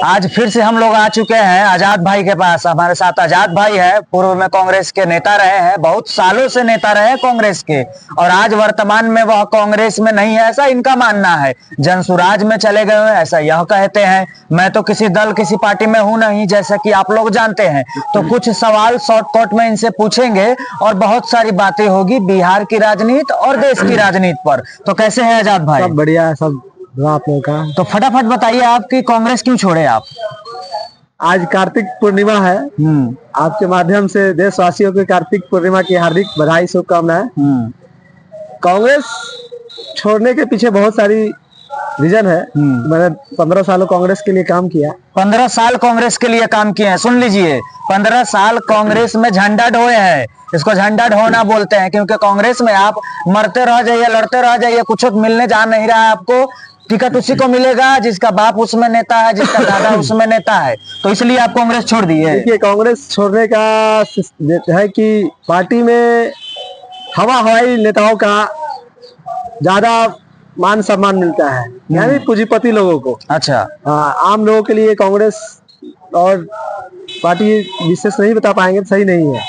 आज फिर से हम लोग आ चुके हैं आजाद भाई के पास। हमारे साथ आजाद भाई है, पूर्व में कांग्रेस के नेता रहे हैं, बहुत सालों से नेता रहे हैं कांग्रेस के, और आज वर्तमान में वह कांग्रेस में नहीं है ऐसा इनका मानना है। जनसुराज में चले गए हैं ऐसा यह कहते हैं। मैं तो किसी दल किसी पार्टी में हूं नहीं, जैसा कि आप लोग जानते हैं। तो कुछ सवाल शॉर्टकट में इनसे पूछेंगे और बहुत सारी बातें होगी बिहार की राजनीति और देश की राजनीति पर। तो कैसे है आजाद भाई? सब बढ़िया है, सब आप लोगों का। तो फटाफट बताइए आपकी कांग्रेस क्यों छोड़े आप? आज कार्तिक पूर्णिमा है। आपके माध्यम से देशवासियों को कार्तिक पूर्णिमा की हार्दिक बधाई शुभकामनाएं। कांग्रेस छोड़ने के पीछे बहुत सारी रीजन है। मैंने 15 सालों कांग्रेस के लिए काम किया। 15 साल कांग्रेस के लिए काम किए हैं। सुन लीजिए, 15 साल कांग्रेस में झंडा ढोए हैं। इसको झंडा ढोना बोलते हैं, क्योंकि कांग्रेस में आप मरते रह जाइए, लड़ते रह जाइए, कुछ मिलने जा नहीं रहा है आपको। टिकट उसी को मिलेगा जिसका बाप उसमें नेता है, जिसका दादा उसमें नेता है। तो इसलिए आप कांग्रेस छोड़ दिए। देखिए, कांग्रेस छोड़ने का है कि पार्टी में हवाई नेताओं का ज्यादा मान सम्मान मिलता है, यानी पूंजीपति लोगों को। अच्छा। आम लोगों के लिए कांग्रेस और पार्टी विशेष नहीं बता पाएंगे, सही नहीं है।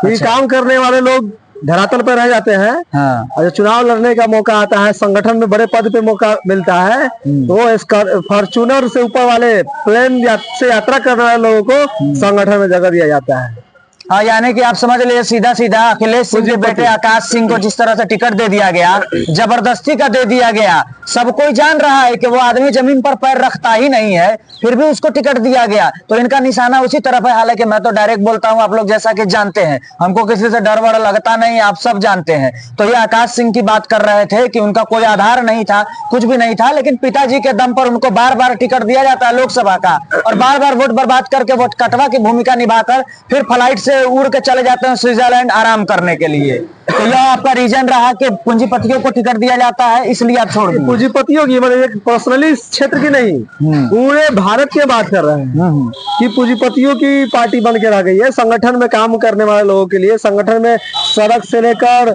क्योंकि काम करने वाले लोग धरातल पर रह जाते हैं। और चुनाव लड़ने का मौका आता है, संगठन में बड़े पद पे मौका मिलता है, तो वो फॉर्च्यूनर से ऊपर वाले प्लेन से यात्रा करने वाले लोगों को संगठन में जगह दिया जाता है। हाँ, यानी कि आप समझ लीजिए सीधा सीधा अखिलेश सिंह के बेटे आकाश सिंह को जिस तरह से टिकट दे दिया गया, जबरदस्ती का दे दिया गया। सब कोई जान रहा है कि वो आदमी जमीन पर पैर रखता ही नहीं है, फिर भी उसको टिकट दिया गया। तो इनका निशाना उसी तरफ है। हालांकि मैं तो डायरेक्ट बोलता हूँ, आप लोग जैसा कि जानते हैं, हमको किसी से डर वड़ लगता नहीं, आप सब जानते हैं। तो ये आकाश सिंह की बात कर रहे थे कि उनका कोई आधार नहीं था, कुछ भी नहीं था, लेकिन पिताजी के दम पर उनको बार बार टिकट दिया जाता है लोकसभा का, और बार बार वोट बर्बाद करके वोट कटवा की भूमिका निभाकर फिर फ्लाइट से उड़ के चले जाते हैं स्विट्जरलैंड आराम करने के लिए। तो यह आपका रीजन रहा कि पूंजीपतियों को टिकट दिया जाता है, इसलिए आप छोड़ दिए। पूंजीपतियों की मतलब एक पर्सनली क्षेत्र की नहीं, पूरे भारत की बात कर रहे हैं कि पूंजीपतियों की पार्टी बन के रह गई है। संगठन में काम करने वाले लोगों के लिए, संगठन में सड़क से लेकर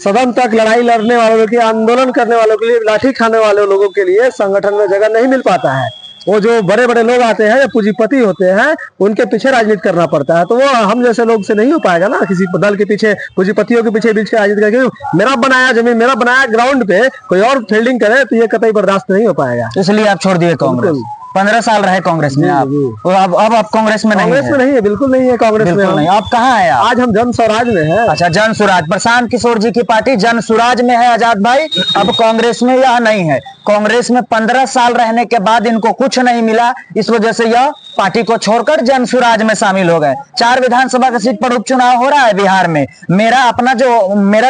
सदन तक लड़ाई लड़ने वालों के, आंदोलन करने वालों के लिए, लाठी खाने वाले लोगों के लिए संगठन में जगह नहीं मिल पाता है। वो जो बड़े बड़े लोग आते हैं, पूंजीपति होते हैं, उनके पीछे राजनीति करना पड़ता है। तो वो हम जैसे लोग से नहीं हो पाएगा ना, किसी दल के पीछे, पूंजीपतियों के पीछे बीच के राजनीति करके मेरा बनाया जमीन, मेरा बनाया ग्राउंड पे कोई और फील्डिंग करे, तो ये कतई बर्दाश्त नहीं हो पाएगा। इसलिए आप छोड़ दिए कांग्रेस। 15 साल रहे कांग्रेस में आप, अब आप कांग्रेस में नहीं है, बिल्कुल नहीं है कांग्रेस में। नहीं। आप कहाँ है? आज हम जन स्वराज में है। अच्छा, जन सुराज, प्रशांत किशोर जी की पार्टी जन सुराज में है आजाद भाई। अब कांग्रेस में यह नहीं है। कांग्रेस में 15 साल रहने के बाद इनको कुछ नहीं मिला, इस वजह से यह पार्टी को छोड़कर जन सुराज में शामिल हो गए। 4 विधानसभा की सीट पर उपचुनाव हो रहा है बिहार में। मेरा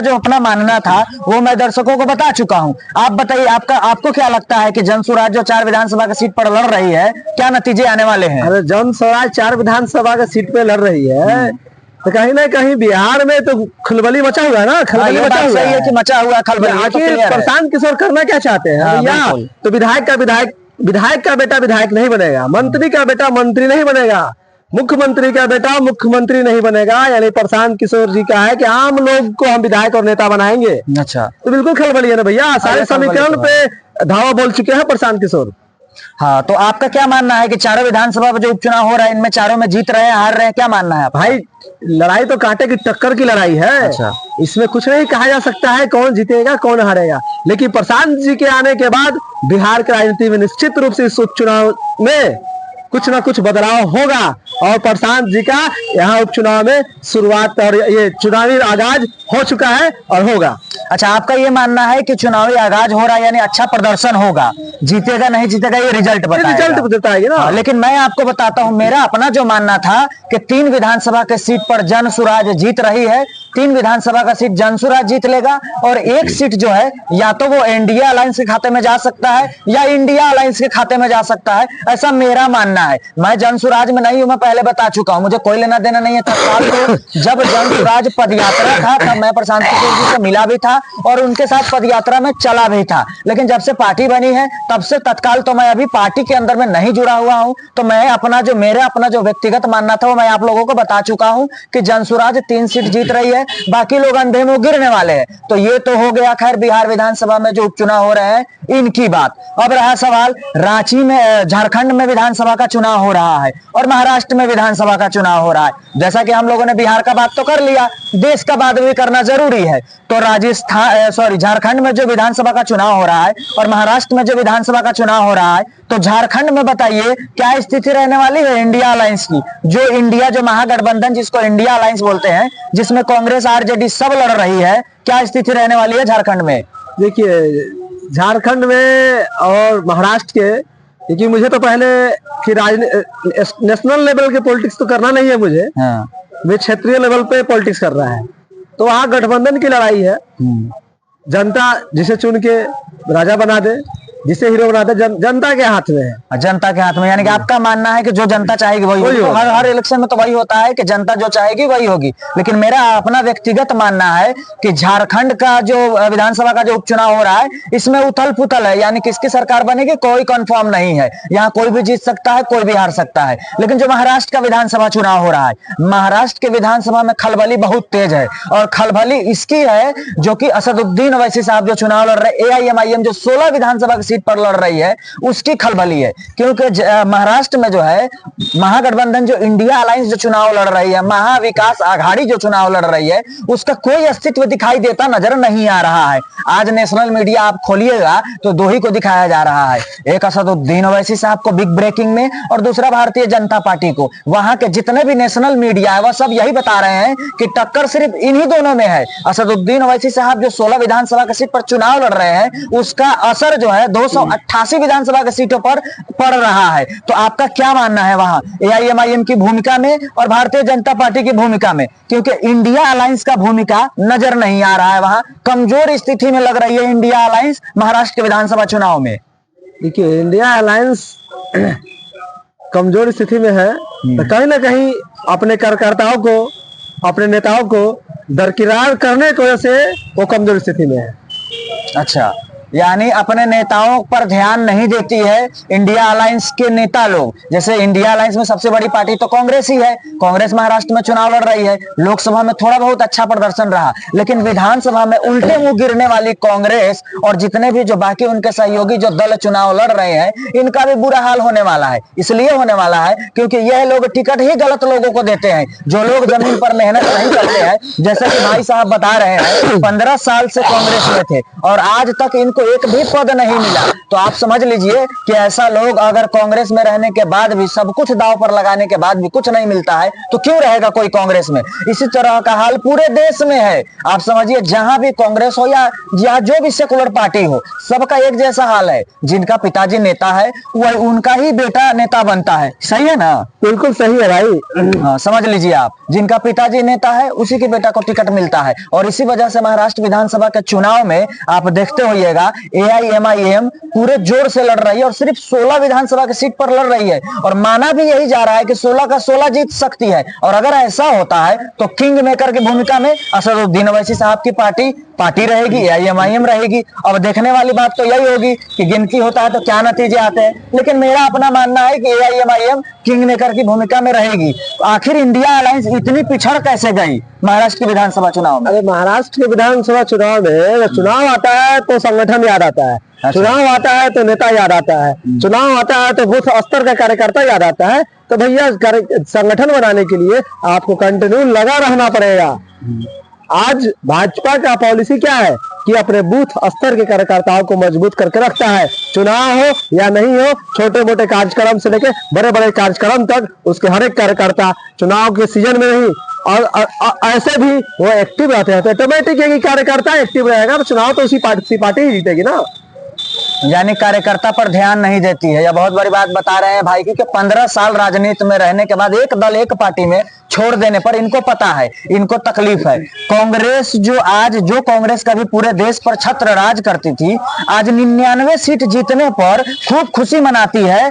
जो अपना मानना था वो मैं दर्शकों को बता चुका हूं। आप बताइए, आपको क्या लगता है कि जन सुराज जो 4 विधानसभा की सीट पर लड़ रही है, क्या नतीजे आने वाले हैं? अरे जन स्वराज 4 विधानसभा की सीट पे लड़ रही है, तो कहीं ना कहीं बिहार में तो खलबली मचा हुआ है ना। खलबली मचा हुआ है कि मचा हुआ खलबली। आखिर प्रशांत किशोर करना क्या चाहते हैं भैया? तो विधायक का बेटा विधायक नहीं बनेगा, मंत्री का बेटा मंत्री नहीं बनेगा, मुख्यमंत्री का बेटा मुख्यमंत्री नहीं बनेगा। यानी प्रशांत किशोर जी का है कि आम लोग को हम विधायक और नेता बनाएंगे। अच्छा, तो बिल्कुल खलबली है ना भैया। सारे समीकरण पे धावा बोल चुके हैं प्रशांत किशोर। हाँ, तो आपका क्या मानना है कि 4 विधानसभा में जो उपचुनाव हो रहा है, इनमें 4 में जीत रहे हैं, हार रहे हैं, क्या मानना है? भाई, लड़ाई तो कांटे की टक्कर की लड़ाई है। अच्छा। इसमें कुछ नहीं कहा जा सकता है कौन जीतेगा कौन हारेगा, लेकिन प्रशांत जी के आने के बाद बिहार की राजनीति में निश्चित रूप से इस उपचुनाव में कुछ ना कुछ बदलाव होगा, और प्रशांत जी का यहाँ उपचुनाव में शुरुआत और ये चुनावी आगाज हो चुका है और होगा। अच्छा, आपका ये मानना है कि चुनावी आगाज हो रहा है, यानी अच्छा प्रदर्शन होगा। जीतेगा नहीं जीतेगा ये रिजल्ट बताएगा ना। लेकिन मैं आपको बताता हूं, मेरा अपना जो मानना था कि 3 विधानसभा के सीट पर जन सुराज जीत रही है। 3 विधानसभा का सीट जन सुराज जीत लेगा, और 1 सीट जो है या तो वो एनडीए अलायंस के खाते में जा सकता है या इंडिया अलायंस के खाते में जा सकता है, ऐसा मेरा मानना है। मैं जन सुराज में नहीं हूं, मैं पहले बता चुका हूं, मुझे कोई लेना देना नहीं है। तत्काल तो जब जन सुराज पदयात्रा था तब मैं प्रशांत किशोर जी से मिला भी था और उनके साथ पद यात्रा में चला भी था। लेकिन जब से पार्टी बनी है तब से तत्काल तो मैं अभी पार्टी के अंदर में नहीं जुड़ा हुआ हूं। तो मैं अपना जो व्यक्तिगत मानना था वो मैं आप लोगों को बता चुका हूं कि जनसुराज 3 सीट जीत रही है, बाकी लोग अंधे मुंह गिरने वाले हैं। तो ये तो हो गया खैर बिहार विधानसभा में जो उपचुनाव हो रहे हैं इनकी बात। अब रहा सवाल रांची में, झारखंड में विधानसभा का चुनाव हो रहा है और महाराष्ट्र में विधानसभा का चुनाव हो रहा है। जैसा कि हम लोगों ने बिहार का बात तो कर लिया, देश का बात भी करना जरूरी है। तो झारखंड में जो विधानसभा का चुनाव हो रहा है और महाराष्ट्र में जो विधानसभा का चुनाव हो रहा है, तो झारखंड में बताइए क्या स्थिति रहने वाली है इंडिया अलायंस की। जो महागठबंधन जिसको इंडिया अलायंस बोलते हैं, जिसमें कांग्रेस आरजेडी सब लड़ रही है, क्या स्थिति रहने वाली है झारखंड में? देखिए झारखंड में और महाराष्ट्र के, क्योंकि मुझे तो पहले कि नेशनल लेवल के पॉलिटिक्स तो करना नहीं है मुझे, मैं क्षेत्रीय लेवल पे पॉलिटिक्स कर रहा है। तो वहाँ गठबंधन की लड़ाई है। जनता जिसे चुन के राजा बना दे, जिसे हीरो बना दे, जनता के हाथ में है। जनता के हाथ में, यानी कि आपका मानना है कि जो जनता चाहेगी वही होगी। हर इलेक्शन में तो वही होता है कि जनता जो चाहेगी वही होगी। लेकिन मेरा अपना व्यक्तिगत मानना है कि झारखंड का जो विधानसभा का जो उपचुनाव हो रहा है इसमें उथल पुथल है, यानी किसकी सरकार बनेगी कोई कंफर्म नहीं है। यहाँ कोई भी जीत सकता है, कोई भी हार सकता है। लेकिन जो महाराष्ट्र का विधानसभा चुनाव हो रहा है, महाराष्ट्र के विधानसभा में खलबली बहुत तेज है और खलबली इसकी है जो कि असदुद्दीन ओवैसी साहब जो चुनाव लड़ रहे, AIMIM जो 16 विधानसभा सीट पर लड़ रही है उसकी खलबली है। क्योंकि महाराष्ट्र में जो है महागठबंधन जो इंडिया अलायंस जो चुनाव लड़ रही है, महाविकास आघाड़ी जो चुनाव लड़ रही है, उसका कोई अस्तित्व दिखाई देता नजर नहीं आ रहा है। आज नेशनल मीडिया आप खोलिएगा तो दो ही को दिखाया जा रहा है, एक असदुद्दीन ओवैसी साहब को बिग ब्रेकिंग में और दूसरा भारतीय जनता पार्टी को। वहां के जितने भी नेशनल मीडिया है वह सब यही बता रहे हैं कि टक्कर सिर्फ इन्हीं दोनों में है। असदुद्दीन ओवैसी साहब जो 16 विधानसभा की सीट पर चुनाव लड़ रहे हैं उसका असर जो है 288 विधानसभा की सीटों पर पड़ रहा है। तो आपका क्या मानना है वहां AIMIM की भूमिका में और भारतीय जनता पार्टी की भूमिका में? क्योंकि इंडिया अलायंस का भूमिका नजर नहीं आ रहा है, वहां कमजोर स्थिति में लग रही है इंडिया अलायंस महाराष्ट्र के विधानसभा चुनाव में। देखिए इंडिया अलायंस कमजोर स्थिति में है तो कहीं ना कहीं अपने कार्यकर्ताओं को, अपने नेताओं को दरकिरार करने की वजह से वो कमजोर स्थिति में है। अच्छा, यानी अपने नेताओं पर ध्यान नहीं देती है इंडिया अलायंस के नेता लोग। जैसे इंडिया अलायंस में सबसे बड़ी पार्टी तो कांग्रेस ही है, कांग्रेस महाराष्ट्र में चुनाव लड़ रही है, लोकसभा में थोड़ा बहुत अच्छा प्रदर्शन रहा, लेकिन विधानसभा में उल्टे मुंह गिरने वाली कांग्रेस और जितने भी जो बाकी उनके सहयोगी जो दल चुनाव लड़ रहे हैं, इनका भी बुरा हाल होने वाला है। इसलिए होने वाला है क्योंकि यह लोग टिकट ही गलत लोगों को देते हैं, जो लोग जमीन पर मेहनत नहीं करते हैं। जैसे कि भाई साहब बता रहे हैं 15 साल से कांग्रेस में थे और आज तक इनको एक भी पद नहीं मिला। तो आप समझ लीजिए कि ऐसा लोग अगर कांग्रेस में रहने के बाद भी, सब कुछ दांव पर लगाने के बाद भी कुछ नहीं मिलता है तो क्यों रहेगा कोई कांग्रेस में? इसी तरह का हाल पूरे देश में है। आप समझिए जहां भी कांग्रेस हो या जो भी सेकुलर पार्टी हो, सबका एक जैसा हाल है। जिनका पिताजी नेता है वह उनका ही बेटा नेता बनता है। सही है ना? बिल्कुल सही है भाई। हाँ, समझ लीजिए आप, जिनका पिताजी नेता है उसी के बेटा को टिकट मिलता है। और इसी वजह से महाराष्ट्र विधानसभा के चुनाव में आप देखते होइएगा AIMIM पूरे जोर से लड़ रही है और सिर्फ 16 विधानसभा की सीट पर लड़ रही है और माना भी यही जा रहा है कि 16 का 16 जीत सकती है। और अगर ऐसा होता है तो किंग मेकर की भूमिका में असदुद्दीन ओवैसी साहब की पार्टी रहेगी, AIMIM रहेगी। अब देखने वाली बात तो यही होगी कि गिनती होता है तो क्या नतीजे आते हैं। लेकिन मेरा अपना मानना है कि AIMIM किंग मेकर की भूमिका में रहेगी। आखिर इंडिया अलायंस इतनी पिछड़ कैसे गई महाराष्ट्र के विधानसभा चुनाव में? अरे महाराष्ट्र के विधानसभा चुनाव में चुनाव आता है तो संगठन याद आता है, चुनाव आता है तो नेता याद आता है, चुनाव आता है तो बूथ स्तर का कार्यकर्ता याद आता है। तो भैया संगठन बनाने के लिए आपको कंटिन्यू लगा रहना पड़ेगा। आज भाजपा का पॉलिसी क्या है कि अपने बूथ स्तर के कार्यकर्ताओं को मजबूत करके रखता है। चुनाव हो या नहीं हो, छोटे मोटे कार्यक्रम से लेके बड़े बड़े कार्यक्रम तक उसके हर एक कार्यकर्ता चुनाव के सीजन में नहीं और ऐसे भी वो एक्टिव रहते हैं। तो ऑटोमेटिक है कि कार्यकर्ता एक्टिव रहेगा तो चुनाव तो उसी पार्टी ही जीतेगी ना। यानी कार्यकर्ता पर ध्यान नहीं देती है। यह बहुत बड़ी बात बता रहे हैं भाई, क्योंकि 15 साल राजनीति में रहने के बाद एक दल एक पार्टी में छोड़ देने पर इनको पता है, इनको तकलीफ है। कांग्रेस जो कांग्रेस कभी पूरे देश पर छत्र राज करती थी, आज 99 सीट जीतने पर खूब खुशी मनाती है।